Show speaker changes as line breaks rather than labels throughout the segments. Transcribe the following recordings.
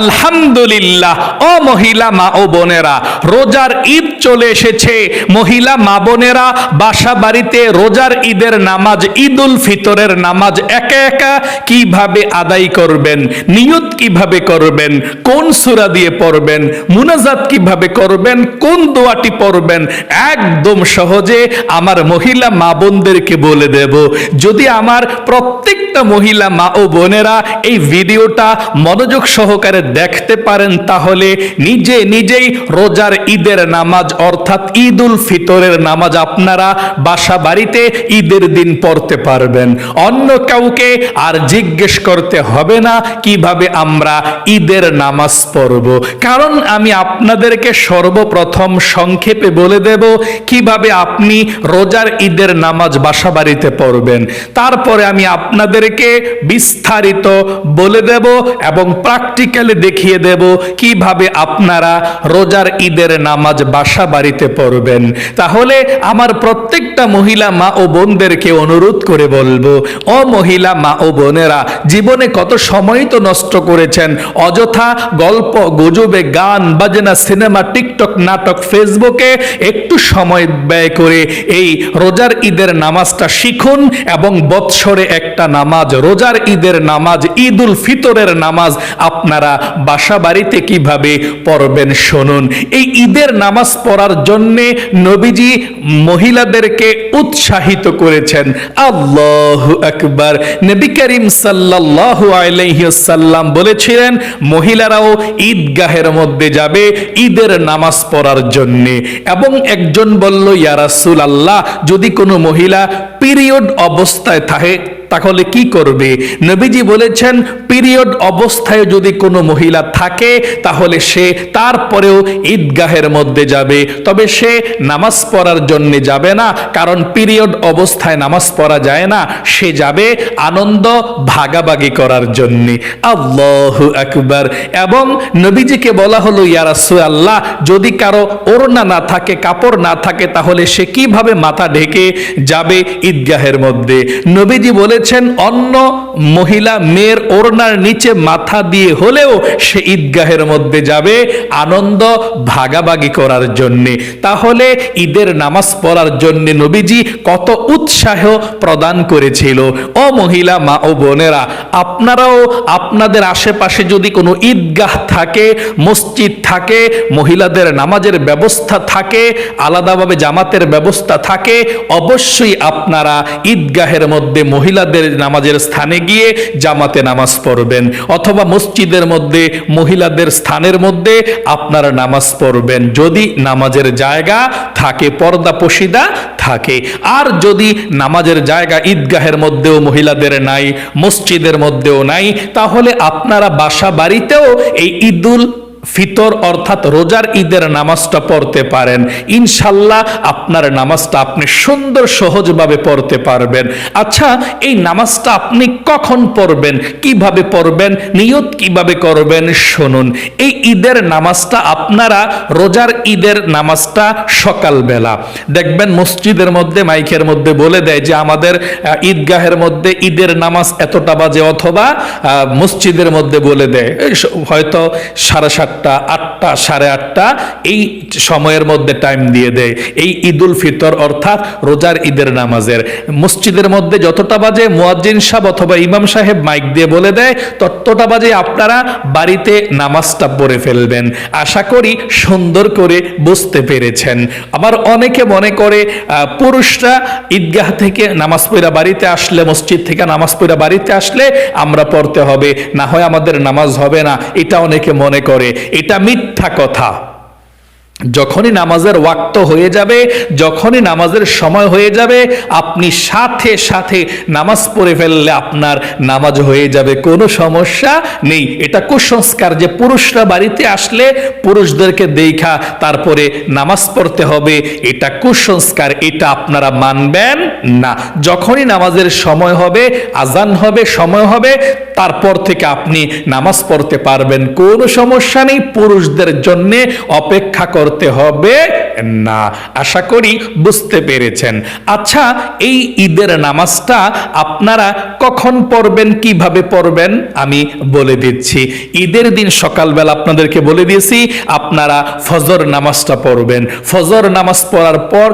আলহামদুলিল্লাহ। ও মহিলা মা ও বোনেরা, রোজার ঈদ চলে এসেছে। মহিলা মা বোনেরা বাসা বাড়িতে রোজার ঈদের নামাজ, ঈদুল ফিতরের নামাজ একা একা কিভাবে আদায় করবেন, নিয়ত কিভাবে করবেন, কোন সূরা দিয়ে পড়বেন, মুনাজাত কিভাবে করবেন, কোন দোয়াটি পড়বেন, একদম সহজে আমার মহিলা মা বোনদেরকে বলে দেব। যদি আমার প্রত্যেকটা মহিলা মা ও বোনেরা এই ভিডিওটা মনোযোগ সহকারে দেখতে পারেন, তাহলে নিজে নিজেই রোজার ঈদের নামাজ অর্থাৎ ঈদুল ফিতরের নামাজ আপনারা বাসা বাড়িতে ঈদের দিন পড়তে পারবেন। অন্য কাউকে আর জিজ্ঞেস করতে হবে না কিভাবে আমরা ঈদের নামাজ পড়ব, কারণ আমি আপনাদেরকে সর্বপ্রথম সংক্ষেপে বলে দেব কিভাবে আপনি রোজার ঈদের নামাজ বাসা বাড়িতে পড়বেন। তারপরে আমি আপনাদেরকে বিস্তারিত বলে দেব এবং প্র্যাকটিক্যালি দেখিয়ে দেব কিভাবে আপনারা রোজার ঈদের নামাজ বাসা বাড়িতে পড়বেন। তাহলে আমার প্রত্যেকটা মহিলা মা ও বোনদেরকে অনুরোধ করে বলবো, ও মহিলা মা ও বোনেরা, জীবনে কত সময় তো নষ্ট করেছেন অযথা গল্প গুজবে, গান বাজনা, সিনেমা, টিকটক, নাটক, ফেসবুকে। একটু সময় ব্যয় করে এই রোজার ঈদের নামাজটা শিখুন এবং বৎসরে একটা নামাজ, রোজার ঈদের নামাজ, ঈদুল ফিতরের নামাজ আপনারা বাসা বাড়িতে কিভাবে পড়বেন শুনুন। এই ঈদের নামাজ পড়ার জন্য নবীজি মহিলাদেরকে উৎসাহিত করেছেন। আল্লাহু আকবার। নবী করিম সাল্লাল্লাহু আলাইহি ওয়াসাল্লাম বলেছিলেন মহিলারাও ঈদগাহের মধ্যে যাবে ঈদের নামাজ পড়ার জন্য। এবং একজন বলল, ইয়া রাসূলুল্লাহ, যদি কোনো মহিলা পিরিয়ড অবস্থায় থাকে তাহলে কি করবে? নবীজি বলেছেন পিরিয়ড অবস্থায় যদি কোনো মহিলা থাকে তাহলে সে তারপরেও ঈদগাহের মধ্যে যাবে, তবে সে নামাজ পড়ার জন্য যাবে না, কারণ পিরিয়ড অবস্থায় নামাজ পড়া যায় না। সে যাবে আনন্দ ভাগাভাগি করার জন্য। আল্লাহু আকবার। এবং নবীজিকে বলা হলো, ইয়া রাসূলুল্লাহ, যদি কারো ওড়না না থাকে, কাপড় না থাকে, তাহলে সে কিভাবে মাথা ঢেকে যাবে ঈদগাহের মধ্যে? নবীজি বলেছেন অন্য মহিলা মেয়ের ওড়নার নিচে মাথা দিয়ে হলেও সে ঈদগাহের মধ্যে যাবে আনন্দ ভাগাভাগি করার জন্য। তাহলে ঈদের নামাজ পড়ার জন্য নবীজি কত উৎসাহ প্রদান করেছিল। ও মহিলা মা ও বোনেরা, আপনারাও আপনাদের আশেপাশে যদি কোনো ঈদগাহ থাকে, মসজিদ থাকে, মহিলাদের নামাজের ব্যবস্থা থাকে, আলাদাভাবে জামাতের ব্যবস্থা থাকে, অবশ্যই আপনারা ঈদগাহের মধ্যে মহিলাদের নামাজের স্থানে গিয়ে জামাতে নামাজ পড়বেন, অথবা মসজিদের মধ্যে মহিলাদের স্থানের মধ্যে আপনারা নামাজ পড়বেন যদি নামাজের জায়গা থাকে, পর্দা পশিদা থাকে। আর যদি নামাজের জায়গা ঈদগাহের মধ্যেও মহিলাদের নাই, মসজিদের মধ্যেও নাই, তাহলে আপনারা বাসা বাড়িতেও এই ঈদুল ফিতর অর্থাৎ রোজার ঈদের নামাজটা পড়তে পারেন। ইনশাল্লাহ আপনার নামাজটা আপনি সুন্দর সহজভাবে পড়তে পারবেন। আচ্ছা, এই নামাজটা আপনি কখন পড়বেন, কিভাবে পড়বেন, নিয়ত কিভাবে করবেন শুনুন। এই ঈদের নামাজটা আপনারা রোজার ঈদের নামাজটা সকালবেলা দেখবেন মসজিদের মধ্যে মাইকের মধ্যে বলে দেয় যে আমাদের ঈদগাহের মধ্যে ঈদের নামাজ এতটা বাজে, অথবা মসজিদের মধ্যে বলে দেয় হয়তো 7:30, 8টা, 8:30 এই সময়ের মধ্যে টাইম দিয়ে দেয় এই ঈদুল ফিতর অর্থাৎ রোজার ঈদের নামাজের। মসজিদের মধ্যে যতটা বাজে মুয়াজ্জিন সাহেব অথবা ইমাম সাহেব মাইক দিয়ে বলে দেয় ততটা বাজে আপনারা বাড়িতে নামাজটা পড়ে ফেলবেন। আশা করি সুন্দর করে বুঝতে পেরেছেন। আবার অনেকে মনে করে পুরুষরা ঈদগাহ থেকে নামাজ পড়া বাড়িতে আসলে, মসজিদ থেকে নামাজ পড়া বাড়িতে আসলে আমরা পড়তে হবে, না হয় আমাদের নামাজ হবে না, এটা অনেকে মনে করে। এটা মিথ্যা কথা। যখনই নামাজের ওয়াক্ত হয়ে যাবে, যখনই নামাজের সময় হয়ে যাবে, আপনি সাথে সাথে নামাজ পড়ে ফেললে আপনার নামাজ হয়ে যাবে, কোনো সমস্যা নেই। এটা কুসংস্কার যে পুরুষরা বাড়িতে আসলে পুরুষদেরকে দেখা তারপরে নামাজ পড়তে হবে, এটা কুসংস্কার, এটা আপনারা মানবেন না। যখনই নামাজের সময় হবে, আজান হবে, সময় হবে, তারপর থেকে আপনি নামাজ পড়তে পারবেন, কোনো সমস্যা নেই। পুরুষদের জন্য অপেক্ষা করতে হবে না। আশা করি বুঝতে পেরেছেন। আচ্ছা, এই ঈদের নামাজটা আপনারা কখন পড়বেন, কিভাবে পড়বেন আমি বলে দিচ্ছি। ঈদের দিন সকালবেলা আপনাদেরকে বলে দিয়েছি আপনারা ফজর নামাজটা পড়বেন। ফজর নামাজ পড়ার পর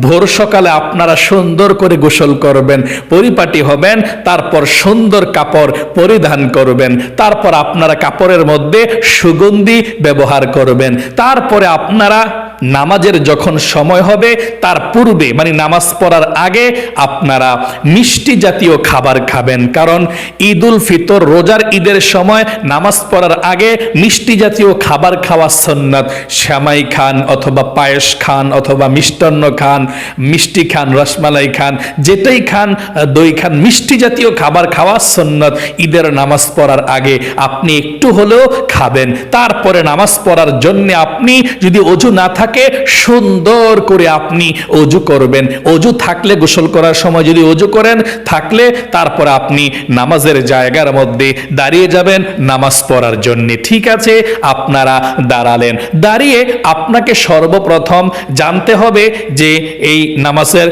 ভোর সকালে আপনারা সুন্দর করে গোসল করবেন, পরিপাটি হবেন, তারপর সুন্দর কাপড় পরিধান করবেন, তারপর আপনারা কাপড়ের মধ্যে সুগন্ধি ব্যবহার করবেন। তারপরে আপনারা নামাজের যখন সময় হবে তার পূর্বে মানে নামাজ পড়ার আগে আপনারা মিষ্টি জাতীয় খাবার খাবেন, কারণ ঈদুল ফিতর রোজার ঈদের সময় নামাজ পড়ার আগে মিষ্টি জাতীয় খাবার খাওয়া সুন্নাত। সেমাই খান অথবা পায়েস খান অথবা মিষ্টান্ন খান, মিষ্টি খান, রসমালাই খান, যেটাই খান, দই খান, মিষ্টি জাতীয় খাবার খাওয়া সুন্নাত। ঈদের নামাজ পড়ার আগে আপনি একটু হলেও খাবেন। তারপরে নামাজ পড়ার জন্য আপনি যদি ওযু না থাকে সুন্দর করে আপনি ওযু করবেন। ওযু থাকলে গোসল করার সময় যদি ওযু করেন, থাকলে তারপর আপনি নামাজের জায়গার মধ্যে দাঁড়িয়ে যাবেন নামাজ পড়ার জন্য। ঠিক আছে, আপনারা দাঁড়ালেন। দাঁড়িয়ে আপনাকে সর্বপ্রথম জানতে হবে যে এই নামাজের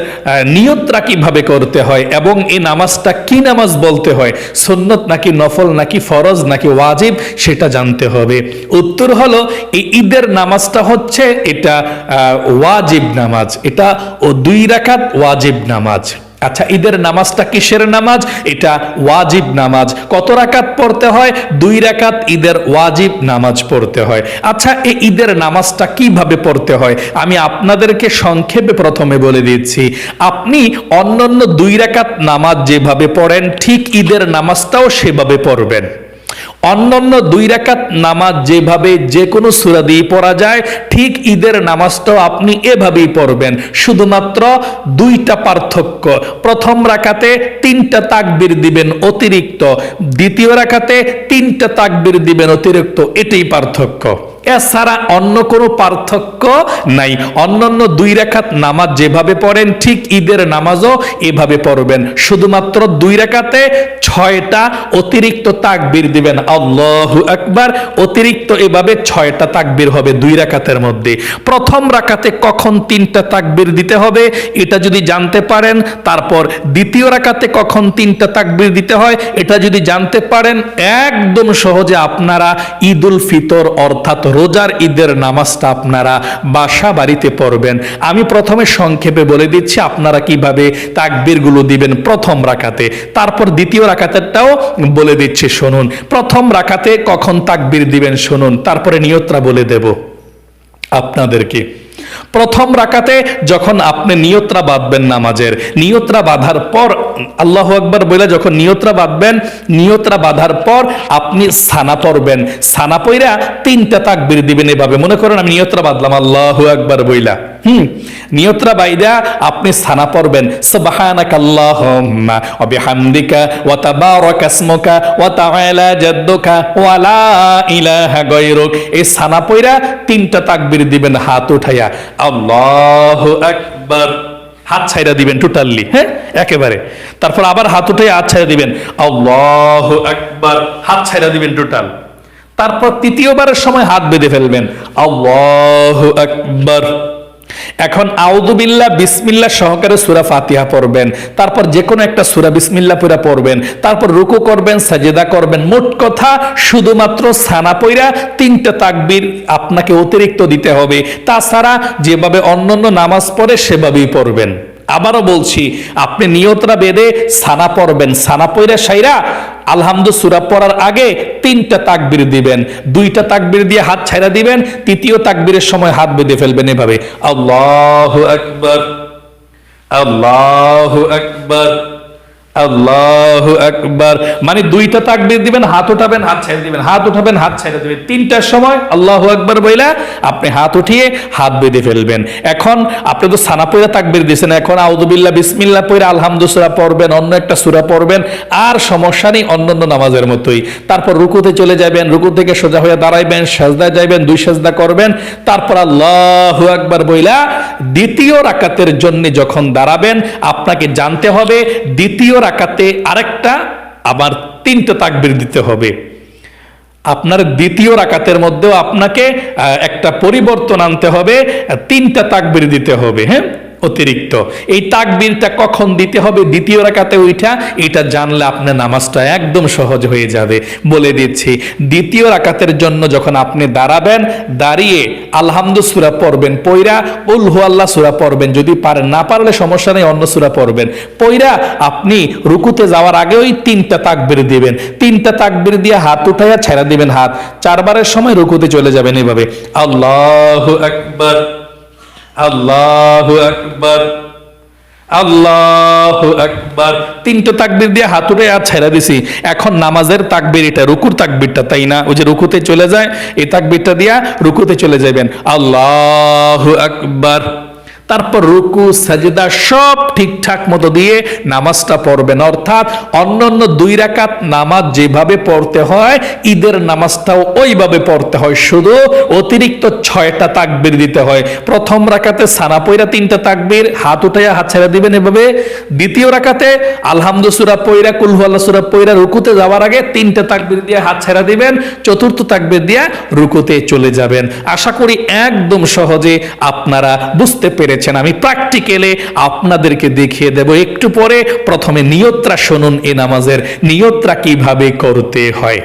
নিয়তটা কিভাবে করতে হয় এবং এই নামাজটা কি নামাজ বলতে হয়, সুন্নত নাকি নফল নাকি ফরজ নাকি ওয়াজিব, সেটা জানতে হবে। উত্তর হলো এই ঈদের নামাজটা হচ্ছে এটা ওয়াজিব নামাজ, এটা 2 রাকাত ওয়াজিব নামাজ। আচ্ছা, ঈদের নামাজটা কিসের নামাজ? এটা ওয়াজিব নামাজ। কত রাকাত পড়তে হয়? 2 রাকাত ঈদের ওয়াজিব নামাজ পড়তে হয়। আচ্ছা, এই ঈদের নামাজটা কিভাবে পড়তে হয় আমি আপনাদেরকে সংক্ষেপে প্রথমে বলে দিচ্ছি। আপনি অন্যান্য 2 রাকাত নামাজ যেভাবে পড়েন ঠিক ঈদের নামাজটাও সেভাবে পড়বেন। অন্যান্য 2 রাকাত নামাজ যেভাবে যে কোনো সূরা দিয়ে পড়া যায় ঠিক ঈদের নামাজটাও আপনি এভাবেই পড়বেন। শুধুমাত্র 2টা পার্থক্য, প্রথম রাকাতে 3টা তাকবীর দিবেন অতিরিক্ত, দ্বিতীয় রাকাতে 3টা তাকবীর দিবেন অতিরিক্ত, এটাই পার্থক্য। এছাড়া অন্য কোনো পার্থক্য নাই। অন্যান্য 2 রাকাত নামাজ যেভাবে পড়েন ঠিক ঈদের নামাজও এভাবে পড়বেন। শুধুমাত্র 2 রাকাতে 6টা অতিরিক্ত তাকবীর দিবেন, আল্লাহু আকবার, অতিরিক্ত এভাবে 6টা তাকবীর হবে 2 রাকাতের মধ্যে। প্রথম রাকাতে কখন 3টা তাকবীর দিতে হবে এটা যদি জানতে পারেন, তারপর দ্বিতীয় রাকাতে কখন 3টা তাকবীর দিতে হয় এটা যদি জানতে পারেন, একদম সহজে আপনারা ঈদুল ফিতর অর্থাৎ রোজার ঈদের নামাজটা আপনারা বাসা বাড়িতে পড়বেন। আমি প্রথমে সংক্ষেপে বলে দিচ্ছি আপনারা কিভাবে তাকবীরগুলো দিবেন প্রথম রাকাতে, তারপর দ্বিতীয় রাকাতেরটাও বলে দিচ্ছি শুনুন। প্রথম রাকাতে কখন তাকবীর দিবেন শুনুন, তারপরে নিয়তটা বলে দেব আপনাদেরকে। প্রথম রাকাতে যখন আপনি নিয়তরা বাঁধবেন নামাজের, নিয়তরা বাঁধার পর আল্লাহু আকবার বলে যখন নিয়তরা বাঁধবেন, নিয়তরা বাঁধার পর আপনি সানা পড়বেন। সানা পইরা 3টা তাকবীর দিবেন। এভাবে মনে করেন আমি নিয়তরা বাঁধলাম আল্লাহু আকবার বইলা, নিয়তরা বাইদা আপনি সানা পড়বেন সুবহানাকাল্লাহুম্মা ওয়া বিহামদিকা ওয়া তাবারাকা ইসমুকা ওয়া তাআলা জাদ্দুকা ওয়া লা ইলাহা গায়রুক। এই সানা পইরা 3টা তাকবীর দিবেন হাত উঠাইয়া, আল্লাহু আকবার, হাত ছাইরা দিবেন টোটালি, হ্যাঁ একেবারে। তারপর আবার হাত উঠাইয়া হাত ছাইরা দিবেন, আল্লাহু আকবার, হাত ছাইরা দিবেন টোটাল। তারপর তৃতীয়বারের সময় হাত বেঁধে ফেলবেন, আল্লাহু আকবার। এখন আউযু বিল্লাহ বিসমিল্লাহ সহকারে সূরা ফাতিহা পড়বেন, তারপর যে কোনো একটা সূরা বিসমিল্লাহ পড়া পড়বেন, তারপর রুকু করবেন, সাজদা করবেন। মোট কথা শুধুমাত্র সানা পড়া 3টা তাকবীর আপনাকে অতিরিক্ত দিতে হবে। তাছাড়া যেভাবে অন্যান্য নামাজ পড়ে সেভাবেই পড়বেন। আবারও বলছি, আপনি নিয়তরা বেঁধে সানা পড়বেন, সানা পড়া সাইরা আলহামদু সূরা পড়ার আগে 3টা তাকবীর দিবেন, 2টা তাকবীর দিয়ে হাত ছাইরা দিবেন, তৃতীয় তাকবীরের সময় হাত বেঁধে ফেলবেন এভাবে, আল্লাহু আকবার, আল্লাহু আকবার, আল্লাহু আকবার। মানে 2টা তাকবীর দিবেন, হাত উঠাবেন, হাত ছেড়ে দিবেন, হাত উঠাবেন, হাত ছেড়ে দিবেন। 3টার সময় আল্লাহু আকবার বইলা আপনি হাত উঠিয়ে হাত বেঁধে ফেলবেন। এখন আপনি তো সানা পড়া তাকবীর দিয়েছেন, এখন আউযু বিল্লাহ বিসমিল্লাহ পড়া আলহামদু সূরা পড়বেন, অন্য একটা সূরা পড়বেন, আর সমস্যা নেই, অন্যান্য নামাজের মতোই। তারপর রুকুতে চলে যাবেন, রুকু থেকে সোজা হয়ে দাঁড়াইবেন, সাজদায় যাবেন, 2 সাজদা করবেন, তারপর আল্লাহু আকবার বইলা দ্বিতীয় রাকাতের জন্য যখন দাঁড়াবেন আপনাকে জানতে হবে দ্বিতীয় রাকাতে আরেকটা আবার 3টা তাকবীর দিতে হবে। আপনার দ্বিতীয় রাকাতের মধ্যেও আপনাকে একটা পরিবর্তন আনতে হবে, 3টা তাকবীর দিতে হবে, হ্যাঁ, অতিরিক্ত। এই তাকবীরটা কখন দিতে হবে দ্বিতীয় রাকাতে ওইটা, এটা জানলে আপনার নামাজটা একদম সহজ হয়ে যাবে। বলে দিচ্ছি, দ্বিতীয় রাকাতের জন্য যখন আপনি দাঁড়াবেন, দাঁড়িয়ে আলহামদু সূরা পড়বেন, পয়রা কুল হুয়াল্লাহ সূরা পড়বেন, যদি পারেন, না পারলে সমস্যা নেই, অন্য সূরা পড়বেন। পয়রা আপনি রুকুতে যাওয়ার আগে ওই 3টা তাকবীর দিবেন, 3টা তাকবীর দিয়ে হাত উঠাইয়া ছেড়ে দিবেন, হাত 4 বারের সময় রুকুতে চলে যাবেন এভাবে, আল্লাহু আকবার, আল্লাহু আকবার, আল্লাহু আকবার। 3টা তাকবীর দিয়ে হাত উঠে আর ছেড়ে দিছি। এখন নামাজের তাকবীর এটা, রুকুর তাকবীরটা, তাই না? ওই যে রুকুতে চলে যায়, এই তাকবীরটা দিয়া রুকুতে চলে যাবেন, আল্লাহু আকবার। তারপর রুকু সাজদা সব ঠিকঠাক মতো দিয়ে নামাজটা পড়বেন। অর্থাৎ অন্যান্য 2 রাকাত নামাজ যেভাবে পড়তে হয়, ঈদের নামাজটাও ওইভাবে পড়তে হয়, শুধু অতিরিক্ত 6টা তাকবীর দিতে হয়। প্রথম রাকাতে সানা পয়রা 3টা তাকবীর, হাত উঠাইয়া হাত ছেড়ে দিবেন এভাবে। দ্বিতীয় রাকাতে আলহামদু সূরা পয়রা কুল হুয়াল্লাহ সূরা পয়রা রুকুতে যাওয়ার আগে 3টা তাকবীর দিয়ে হাত ছেড়ে দিবেন, চতুর্থ তাকবীর দিয়ে রুকুতে চলে যাবেন। আশা করি একদম সহজে আপনারা বুঝতে পেরেছেন। আমি প্র্যাকটিক্যালে আপনাদেরকে দেখিয়ে দেব একটু পরে। প্রথমে নিয়তটা শুনুন, এই নামাজের নিয়তটা কিভাবে করতে হয়।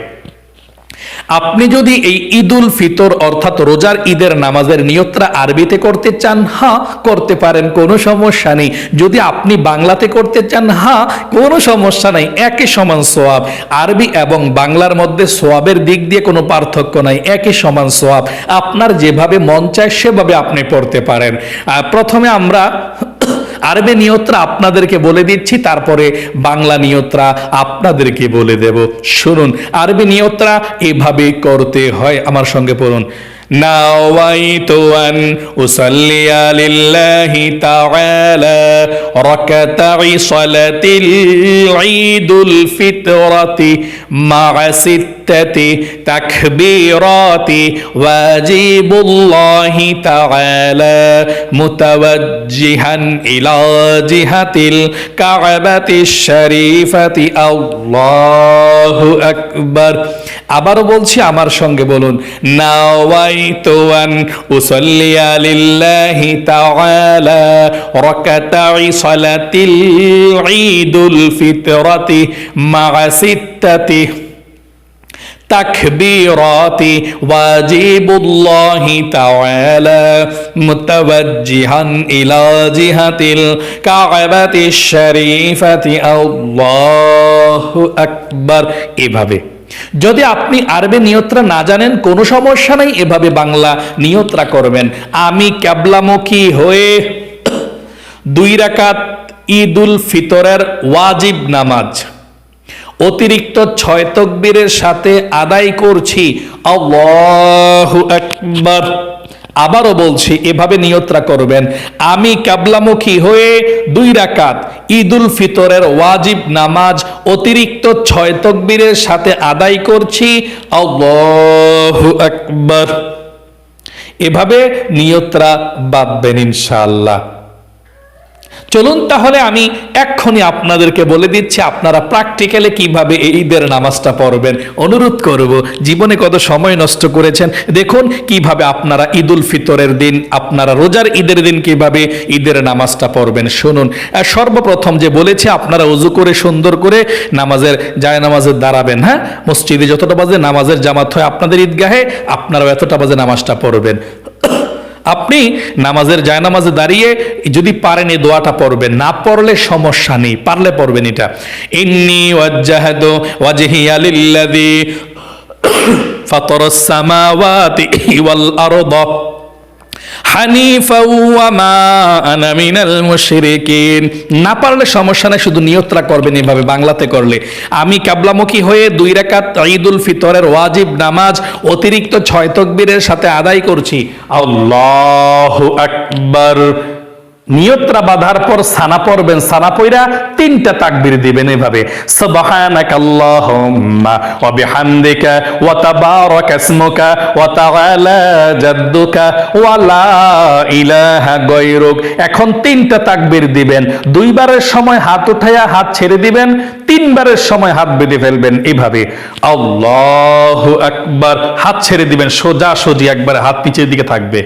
আপনি যদি এই ঈদুল ফিতর অর্থাৎ রোজার ঈদের নামাজের নিয়তটা আরবিতে করতে চান, হ্যাঁ করতে পারেন, কোনো সমস্যা নেই। যদি আপনি বাংলাতে করতে চান, হ্যাঁ কোনো সমস্যা নাই, একই সমান সওয়াব। আরবি এবং বাংলার মধ্যে সওয়াবের দিক দিয়ে কোনো পার্থক্য নাই, একই সমান সওয়াব। আপনার যেভাবে মন চায় সেভাবে আপনি পড়তে পারেন। প্রথমে আমরা আরবি নিয়তরা আপনাদেরকে বলে দিচ্ছি, তারপরে বাংলা নিয়তরা আপনাদেরকে বলে দেব। শুনুন, আরবি নিয়তরা এভাবে করতে হয়, আমার সঙ্গে পড়ুন। নাওয়াইতু আন উসাল্লিয়া লিল্লাহি তাআলা রাকাতাই সালাতিল ঈদুল ফিতরাতি মা'a সিত্তাতি তাকবীরাতি ওয়াজিবুল্লাহি তাআলা মুতাওয়াজ্জিহান ইলা জিহাতিল কা'বাতিশ শরীফাতি আল্লাহু আকবার। আবারও বলছি, আমার সঙ্গে বলুন। নাওয়াইতু আন উসাল্লিয়া লিল্লাহি তাআলা রাকাতাই সালাতিল ঈদুল ফিতরাতি মা'a সিত্তাতি তাকবীরাতি ওয়াজিবুল্লাহি তাআলা মুতাওয়াজ্জিহান ইলা জিহাতিল কা'বাতিশ শরীফাতি আল্লাহু আকবার। এভাবে যদি আপনি আরবি নিয়তরা না জানেন, কোনো সমস্যা নাই, এভাবে বাংলা নিয়তরা করবেন। আমি কিবলামুখী হয়ে 2 রাকাত ঈদুল ফিতরের ওয়াজিব নামাজ অতিরিক্ত 6 তাকবীরের সাথে আদায় করছি, আল্লাহু আকবার। আবারও বলছি, এভাবে নিয়তরা করবেন। আমি কিবলামুখী হয়ে 2 রাকাত ঈদুল ফিতরের ওয়াজিব নামাজ অতিরিক্ত 6 তাকবীরের সাথে আদায় করছি, আল্লাহু আকবার। এভাবে নিয়তরা বাঁধবেন ইনশাআল্লাহ। চলুন তাহলে আমি এক্ষুনি আপনাদেরকে বলে দিচ্ছি আপনারা প্র্যাকটিক্যালি কিভাবে এই ঈদের নামাজটা পড়বেন। অনুরোধ করব, জীবনে কত সময় নষ্ট করেছেন, দেখুন কিভাবে আপনারা ঈদুল ফিতরের দিন, আপনারা রোজার ঈদের দিন কিভাবে ঈদের নামাজটা পড়বেন। শুনুন, সর্বপ্রথম যে বলেছে আপনারা ওযু করে সুন্দর করে নামাজের জায়নামাজে দাঁড়াবেন। হ্যাঁ, মসজিদে যতটা বাজে নামাজের জামাত হয় আপনাদের ঈদগাহে, আপনারাও এতটা বাজে নামাজটা পড়বেন। আপনি নামাজের জায়নামাজে দাঁড়িয়ে যদি পারেন এই দোয়াটা পড়বেন, না পড়লে সমস্যা নেই, পারলে পড়বেন এটা। ইন্নী ওয়াজ্জাহাতু ওয়াজহিয়া লিল্লাযী ফাতারাস সামাওয়াতি ওয়াল আরদা হানিফা ওয়া মা আনা মিনাল মুশরিকিন। না পারলে সমস্যা নাই, শুধু নিয়তটা করবেন এভাবে বাংলাতে করলে। আমি কিবলামুখী হয়ে 2 রাকাত ঈদুল ফিতরের ওয়াজিব নামাজ অতিরিক্ত 6 তাকবীরের সাথে আদায় করছি, আল্লাহু আকবার। নিয়তটা বাঁধার পর সানা পড়বেন, সানা পয়রা তিনটা তাকবীর দিবেন এভাবে, সুবহানাকাল্লাহুম্মা ওয়া বিহামদিকা ওয়া তাবারাকা ইসমুকা ওয়া তাআলা জাদ্দুকা ওয়া লা ইলাহা গায়রুক। এখন তিনটা তাকবীর দিবেন, দুইবারের সময় হাত উঠায়া হাত ছেড়ে দিবেন, তিনবারের সময় হাত বেঁধে ফেলবেন এভাবে, আল্লাহু আকবার, হাত ছেড়ে দিবেন সোজা সোজি, একবার হাত নিচের দিকে থাকবে,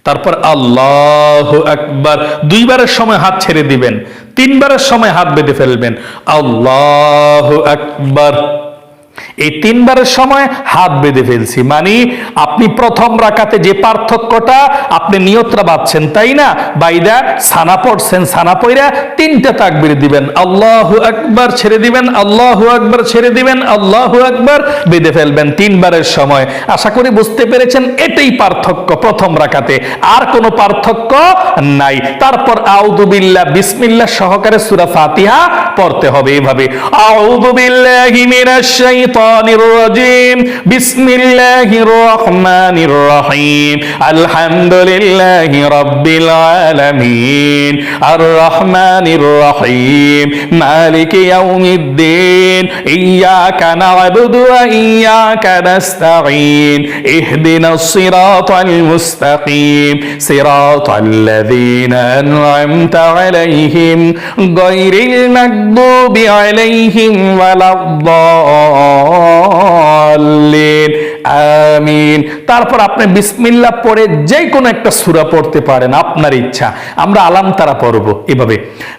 তারপর আল্লাহু আকবার, দুইবারের সময় হাত ছেড়ে দিবেন, তিনবারের সময় হাত বেঁধে ফেলবেন, আল্লাহু আকবার। এই তিনবারের সময় হাত বেঁধে ফেলছি, মানে আপনি প্রথম রাকাতে যে পার্থক্যটা, আপনি নিয়তটা বাঁধছেন তাই না, বাইদা সানা পড়ছেন, সানা পয়রা তিনটা তাকবীর দিবেন, আল্লাহু আকবার ছেড়ে দিবেন, আল্লাহু আকবার ছেড়ে দিবেন, আল্লাহু আকবার, বেঁধে ফেলবেন তিনবারের সময়। আশা করি বুঝতে পেরেছেন, এটাই পার্থক্য প্রথম রাকাতে, আর কোনো পার্থক্য নাই। তারপর আউযু বিল্লাহ বিসমিল্লাহ সহকারে সূরা ফাতিহা পড়তে হবে এভাবে, আউযু বিল্লাহি মিনাশ শাইতানির রাজিম, বিসমিল্লাহির রহমানির রহিম, আলহামদুলিল্লাহি রাব্বিল আলামিন, আর রহমানির রহিম, মালিকি ইয়াউমিদ্দিন, ইয়াকা না'বুদু ওয়া ইয়াকা নাস্তাঈন, ইহদিনাস সিরাতাল মুস্তাকিম, সিরাতাল্লাযীনা আন'আমতা আলাইহিম গায়রিল মাগদুবি আলাইহিম ওয়ালাদ-দাল্লিন, আমিন। তারপর আপনি বিসমিল্লাহ পড়ে যে কোনো একটা সূরা পড়তে পারেন, আপনার ইচ্ছা। আমরা আলাম তারা পড়ব এভাবে,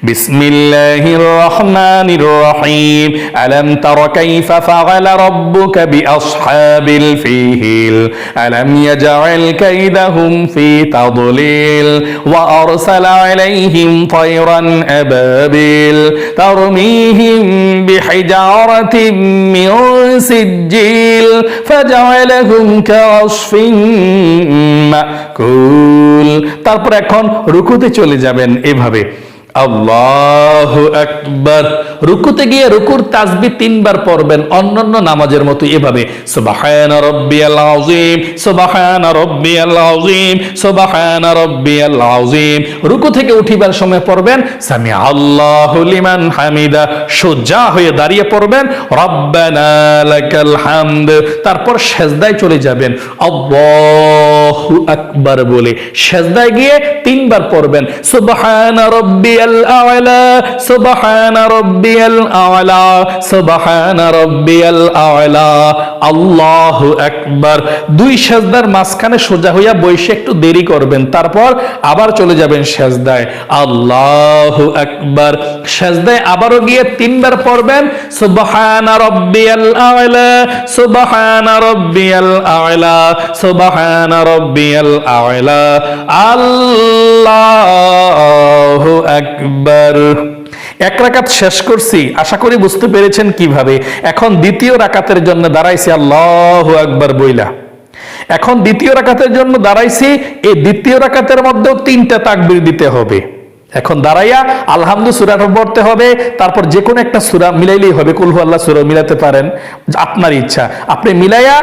বিসমিল্লাহির রহমানির রহিম, আলাম তারা কাইফা ফাআলা রাব্বুকা বিআসহাবিল ফিল, আলাম ইয়াজআল কাইদাহুম ফি তাদলিল, ওয়া আরসালা আলাইহিম তায়রান আবাবিল তারমিহিম বিহিজারাতিন মিন সিজ্জিল ফাজআলাহুম কাআসফিন মাকুল। তারপর এখন রুকুতে চলে যাবেন এভাবে, আল্লাহু আকবার। রুকুতে গিয়ে রুকুর তাসবিহ তিনবার পড়বেন অন্যান্য নামাজের মতো এভাবে, সুবহানা রাব্বিয়াল আযীম, সুবহানা রাব্বিয়াল আযীম, সুবহানা রাব্বিয়াল আযীম। রুকু থেকে উঠিবার সময় পড়বেন সামি আল্লাহু লিমান হামিদা, সোজা হয়ে দাঁড়িয়ে পড়বেন রব্বানা লাকাল হামদ। তারপর সেজদায় চলে যাবেন আল্লাহু আকবার বলে, সেজদায় গিয়ে তিনবার পড়বেন সুবহানা রাব্বিয়াল আ'লা, সুবহানা রাব্বিয়াল আ'লা, সুবহানা রাব্বিয়াল আ'লা, আল্লাহু আকবার। দুই সেজদার মাঝখানে সোজা হইয়া বসে একটু দেরি করবেন, তারপর আবার চলে যাবেন সেজদায়, আল্লাহু আকবার। সেজদায় আবারও গিয়ে তিনবার পড়বেন সুবহানা রাব্বিয়াল আ'লা, সুবহানা রাব্বিয়াল আ'লা, সুবহানা রাব্বিয়াল আ'লা, আল্লাহু আকবার। এক রাকাত শেষ করছি, আশা করি বুঝতে পেরেছেন কিভাবে। এখন দ্বিতীয় রাকাতের জন্য দাঁড়াইছি আল্লাহু আকবার বইলা, এখন দ্বিতীয় রাকাতের জন্য দাঁড়াইছি, এই দ্বিতীয় রাকাতের মধ্যেও তিনটা তাকবীর দিতে হবে। এখন দাঁড়াইয়া আলহামদু সূরাটা পড়তে হবে, তারপর যে কোনো একটা সূরা মিলাইলেই হবে, কুল হুয়াল্লাহ সূরা মিলাতে পারেন, আপনার ইচ্ছা। আপনি মিলাইয়া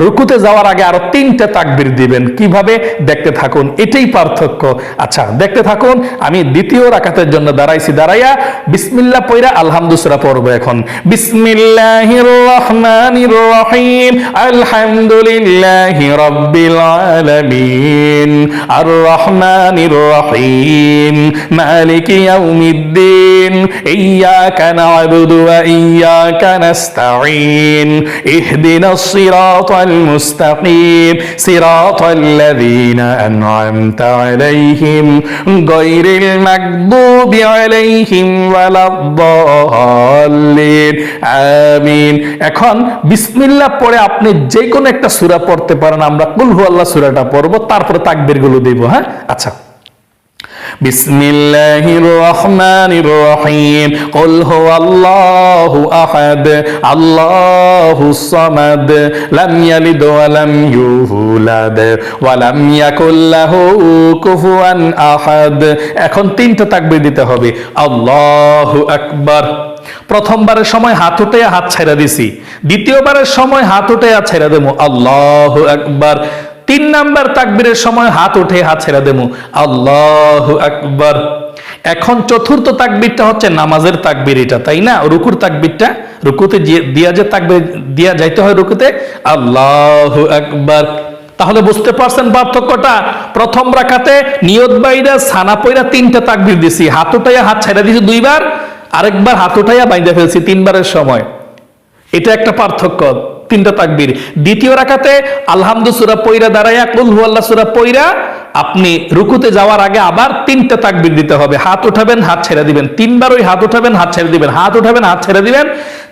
রুকুতে যাওয়ার আগে আরো তিনটা তাকবীর দিবেন, কিভাবে দেখতে থাকুন, এটাই পার্থক্য। আচ্ছা দেখতে থাকুন, আমি দ্বিতীয় রাকাতের জন্য দাঁড়াইছি, দাঁড়াইয়া বিসমিল্লাহ পয়রা আলহামদু সূরা পড়ব। এখন বিসমিল্লাহির রহমানির রহিম, আলহামদুলিল্লাহি রাব্বিল আলামিন, আর রহমানির রহিম, মালিকি ইয়াউমিদ্দিন, ইয়াকা না'বুদু ওয়া ইয়াকা নাস্তাঈন, ইহদিনাস সিরাতাল المستقيم صراط الذين أنعمت عليهم غير المغضوب عليهم ولا الضالين আমিন। এখন বিসমিল্লাহ পড়ে আপনি যে কোনো একটা সূরা পড়তে পারেন, আমরা কুল হুয়াল্লাহ সূরাটা পড়ব, তারপরে তাকবীরগুলো দেব। হ্যাঁ আচ্ছা, বিসমিল্লাহির রহমানির রহিম, কুল হুয়াল্লাহু আহাদ, আল্লাহুস সামাদ, লাম ইয়ালিদ ওয়া লাম ইউলাদ ওয়া লাম ইয়াকুল লাহু কুফুয়ান আহাদ। এখন তিনটা তাকবীর দিতে হবে, আল্লাহু আকবার। প্রথমবারের সময় হাত উঠে হাত ছেড়ে দিছি, দ্বিতীয়বারের সময় হাত উঠে হাত ছেড়ে দেবো, আল্লাহু আকবার। 3 নাম্বার তাকবীরের সময় হাত উঠে হাত ছেড়ে দেবো, আল্লাহু আকবার। এখন চতুর্থ তাকবীরটা হচ্ছে নামাজের তাকবীর, এটা তাই না? রুকুর তাকবীরটা, রুকুতে দিয়া যে তাকবীর দিয়া যাইতে হয় রুকুতে, আল্লাহু আকবার। তাহলে বুঝতে পারছেন পার্থক্যটা? প্রথম রাকাতে নিয়ত বাইরা সানা পয়রা 3টা তাকবীর দিছি, হাত উঠাইয়া হাত ছেড়ে দিছি 2বার, আরেকবার হাত উঠাইয়া বাইন্দা ফেলছি 3বারের সময়। এটা একটা পার্থক্য, 3টা তাকবীর। দ্বিতীয় রাকাতে আলহামদু সূরা পয়রা দাঁড়াইয়া কুল হুয়াল্লাহ সূরা পয়রা আপনি রুকুতে যাওয়ার আগে আবার 3টা তাকবীর দিতে হবে। হাত উঠাবেন, হাত ছেড়ে দিবেন, 3বার ওই হাত উঠাবেন, হাত ছেড়ে দিবেন, হাত উঠাবেন, হাত ছেড়ে দিবেন।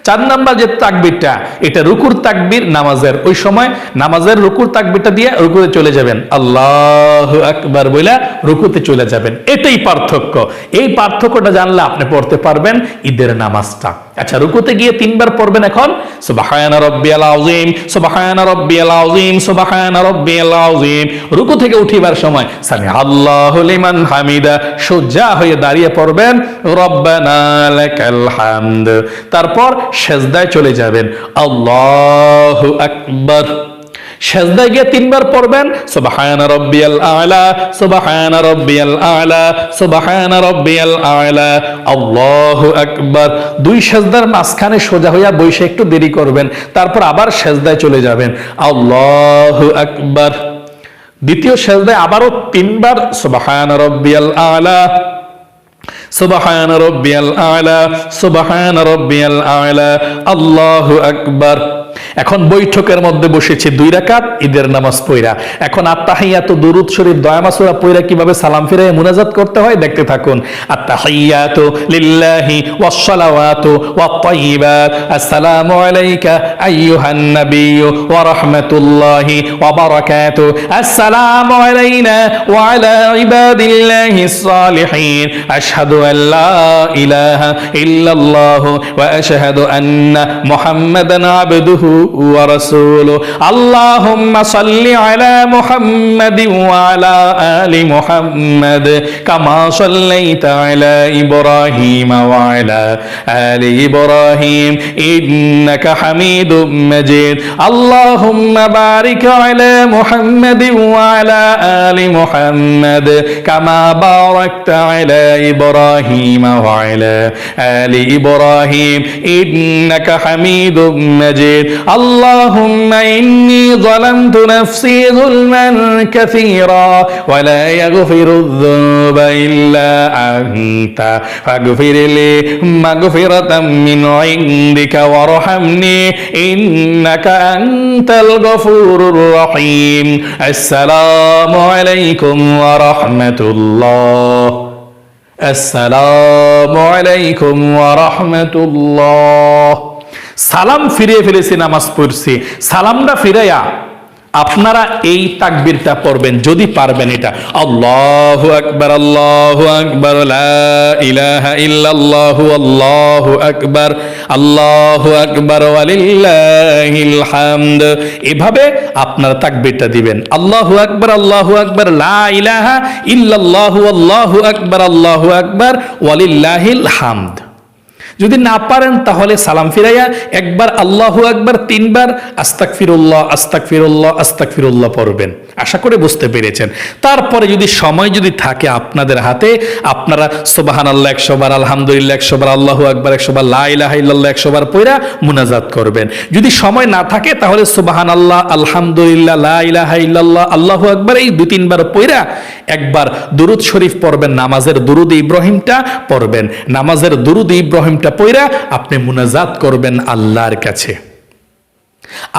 4 নাম্বার যে তাকবীরটা, এটা রুকুর তাকবীর নামাজের, ওই সময় নামাজের রুকুর তাকবীরটা দিয়ে রুকুতে চলে যাবেন, আল্লাহু আকবার বইলা রুকুতে চলে যাবেন। এটাই পার্থক্য। এই পার্থক্যটা জানলে আপনি পড়তে পারবেন ঈদের নামাজটা। আচ্ছা, রুকুতে গিয়ে 3বার পড়বেন এখন সুবহানা রাব্বিয়াল আযীম, সুবহানা রাব্বিয়াল আযীম, সুবহানা রাব্বিয়াল আযীম। রুকু থেকে উঠিবার সময় সামি আল্লাহু লিমান হামিদা, সোজা হয়ে দাঁড়িয়ে পড়বেন রব্বানা লাকাল হামদ। তারপর সেজদায় চলে যাবেন, আল্লাহু আকবার। সেজদায় গিয়ে 3বার পড়বেন সুবহানা রাব্বিয়াল আ'লা, সুবহানা রাব্বিয়াল আ'লা, সুবহানা রাব্বিয়াল আ'লা, আল্লাহু আকবার। 2 সেজদার মাঝখানে সোজা হইয়া বসে একটু দেরি করবেন, তারপর আবার সেজদায় চলে যাবেন, আল্লাহু আকবার। দ্বিতীয় সেজদায় আবারও 3বার সুবহানা রাব্বিয়াল আ'লা, সুবহানা রাব্বিয়াল আ'লা, সুবহানা রাব্বিয়াল আ'লা, আল্লাহু আকবার। এখন বৈঠকের মধ্যে বসেছে 2 রাকাত ঈদের নামাজ পড়া। এখন আত্তাহিয়াতু দুরূদ শরীফ দয়ামা সূরা পড়া কিভাবে সালাম ফিরে মুনাজাত করতে হয় দেখতে থাকুন। আত্তাহিয়াতু লিল্লাহি ওয়াস সালাওয়াতু ওয়াত তাইয়্যিবাত, আসসালামু আলাইকা আইয়ুহান নাবিয়্যু ওয়া রাহমাতুল্লাহি ওয়া বারাকাতুহু, আসসালামু আলাইনা ওয়া আলা ইবাদিল্লাহিস সালিহিন, আশহাদু আন লা ইলাহা ইল্লাল্লাহু ওয়া আশহাদু আন্না মুহাম্মাদান আবদুহু ওয়া রাসূলুহু, আল্লাহুম্মা সাল্লি আলা মুহাম্মাদিন ওয়া আলা আলি মুহাম্মাদ কামা সাল্লাইতা আলা ইব্রাহিম ওয়া আলা আলি ইব্রাহিম ইন্নাকা হামিদুম মাজিদ, আল্লাহুম্মা বারিক আলা মুহাম্মাদিন ওয়া আলা আলি মুহাম্মাদ কামা বারাকতা আলা ইব্রাহিম ওয়া আলা আলি ইব্রাহিম ইন্নাকা হামিদুম মাজিদ, আল্লাহুম্মা ইন্নী যালামতু নাফসি যুলমান কাসীরা ওয়া লা ইয়াগফিরুয যুনুবা ইল্লা আনতা ফাগফিরলি মাগফিরাতাম মিন ইনদিকা ওয়ারহামনি ইন্নাকা আনতাল গফুরুর রহিম। আসসালামু আলাইকুম ওয়া রাহমাতুল্লাহ, আসসালামু আলাইকুম ওয়া রাহমাতুল্লাহ। সালাম ফিরিয়ে ফেলেছি, নামাজ পড়ছি, সালামটা ফিরাইয়া আপনারা এই তাকবীরটা পড়বেন যদি পারবেন। এটা আল্লাহু আকবার, আল্লাহু আকবার, লা ইলাহা ইল্লাল্লাহু, আল্লাহু আকবার, আল্লাহু আকবার ওয়া লিল্লাহিল হামদ। এভাবে আপনারা তাকবীরটা দিবেন, আল্লাহু আকবার, আল্লাহু আকবার, লা ইলাহা ইল্লাল্লাহু, আল্লাহু আকবার, আল্লাহু আকবার ওয়া লিল্লাহিল হামদ। যদি না পারেন তাহলে সালাম ফিরাইয়া একবার আল্লাহু আকবার, 3বার আস্তাগফিরুল্লাহ, আস্তাগফিরুল্লাহ, আস্তাগফিরুল্লাহ পড়বেন। আশা করে বুঝতে পেরেছেন। তারপরে যদি সময় যদি থাকে আপনাদের হাতে, আপনারা সুবহানাল্লাহ 100 বার, আলহামদুলিল্লাহ 100 বার, আল্লাহু আকবার 100 বার, লা ইলাহা ইল্লাল্লাহ 100 বার পড়া মুনাজাত করবেন। যদি সময় না থাকে তাহলে সুবহানাল্লাহ, আলহামদুলিল্লাহ, লা ইলাহা ইল্লাল্লাহ, আল্লাহু আকবার এই 2-3 বার পড়া একবার দুরূদ শরীফ পড়বেন, নামাজের দুরূদ ইব্রাহিমটা পড়বেন। নামাজের দুরূদ ইব্রাহিমটা পড়া আপনি মুনাজাত করবেন আল্লাহর কাছে।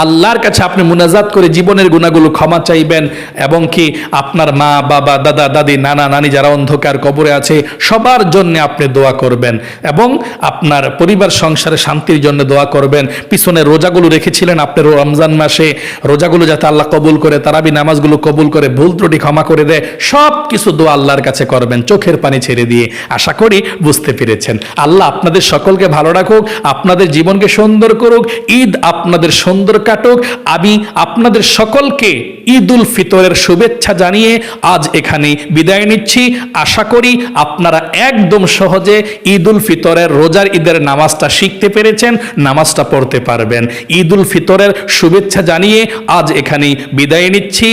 আল্লাহর কাছে আপনি মুনাজাত করে জীবনের গুনাহগুলো ক্ষমা চাইবেন, এবং কি আপনার মা বাবা, দাদা দাদি, নানা নানি যারা অন্ধকার কবরে আছে সবার জন্য আপনি দোয়া করবেন, এবং আপনার পরিবার সংসারে শান্তির জন্য দোয়া করবেন। পিছনে রোজাগুলো রেখেছিলেন আপনি রমজান মাসে, রোজাগুলো যাতে আল্লাহ কবুল করে, তারাবি নামাজগুলো কবুল করে, ভুল ত্রুটি ক্ষমা করে দেয়, সব কিছু দোয়া আল্লাহর কাছে করবেন চোখের পানি ছেড়ে দিয়ে। আশা করি বুঝতে পেরেছেন। আল্লাহ আপনাদের সকলকে ভালো রাখুক, আপনাদের জীবনকে সুন্দর করুক, ঈদ আপনাদের সুন্দর সুন্দর কাটুক। আমি আপনাদের সকলকে ঈদ উল ফিতরের শুভেচ্ছা জানিয়ে আজ এখানে বিদায় নিচ্ছি। আশা করি আপনারা একদম সহজে ঈদ উল ফিতরের রোজার ঈদের নামাজটা শিখতে পেরেছেন, নামাজটা পড়তে পারবেন। ঈদ উল ফিতরের শুভেচ্ছা জানিয়ে আজ এখানে বিদায় নিচ্ছি।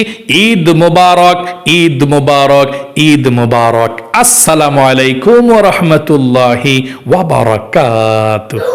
ঈদ মোবারক, ঈদ মোবারক, ঈদ মোবারক। আসসালামু আলাইকুম ওয়া রাহমাতুল্লাহি ওয়া বারাকাতুহু।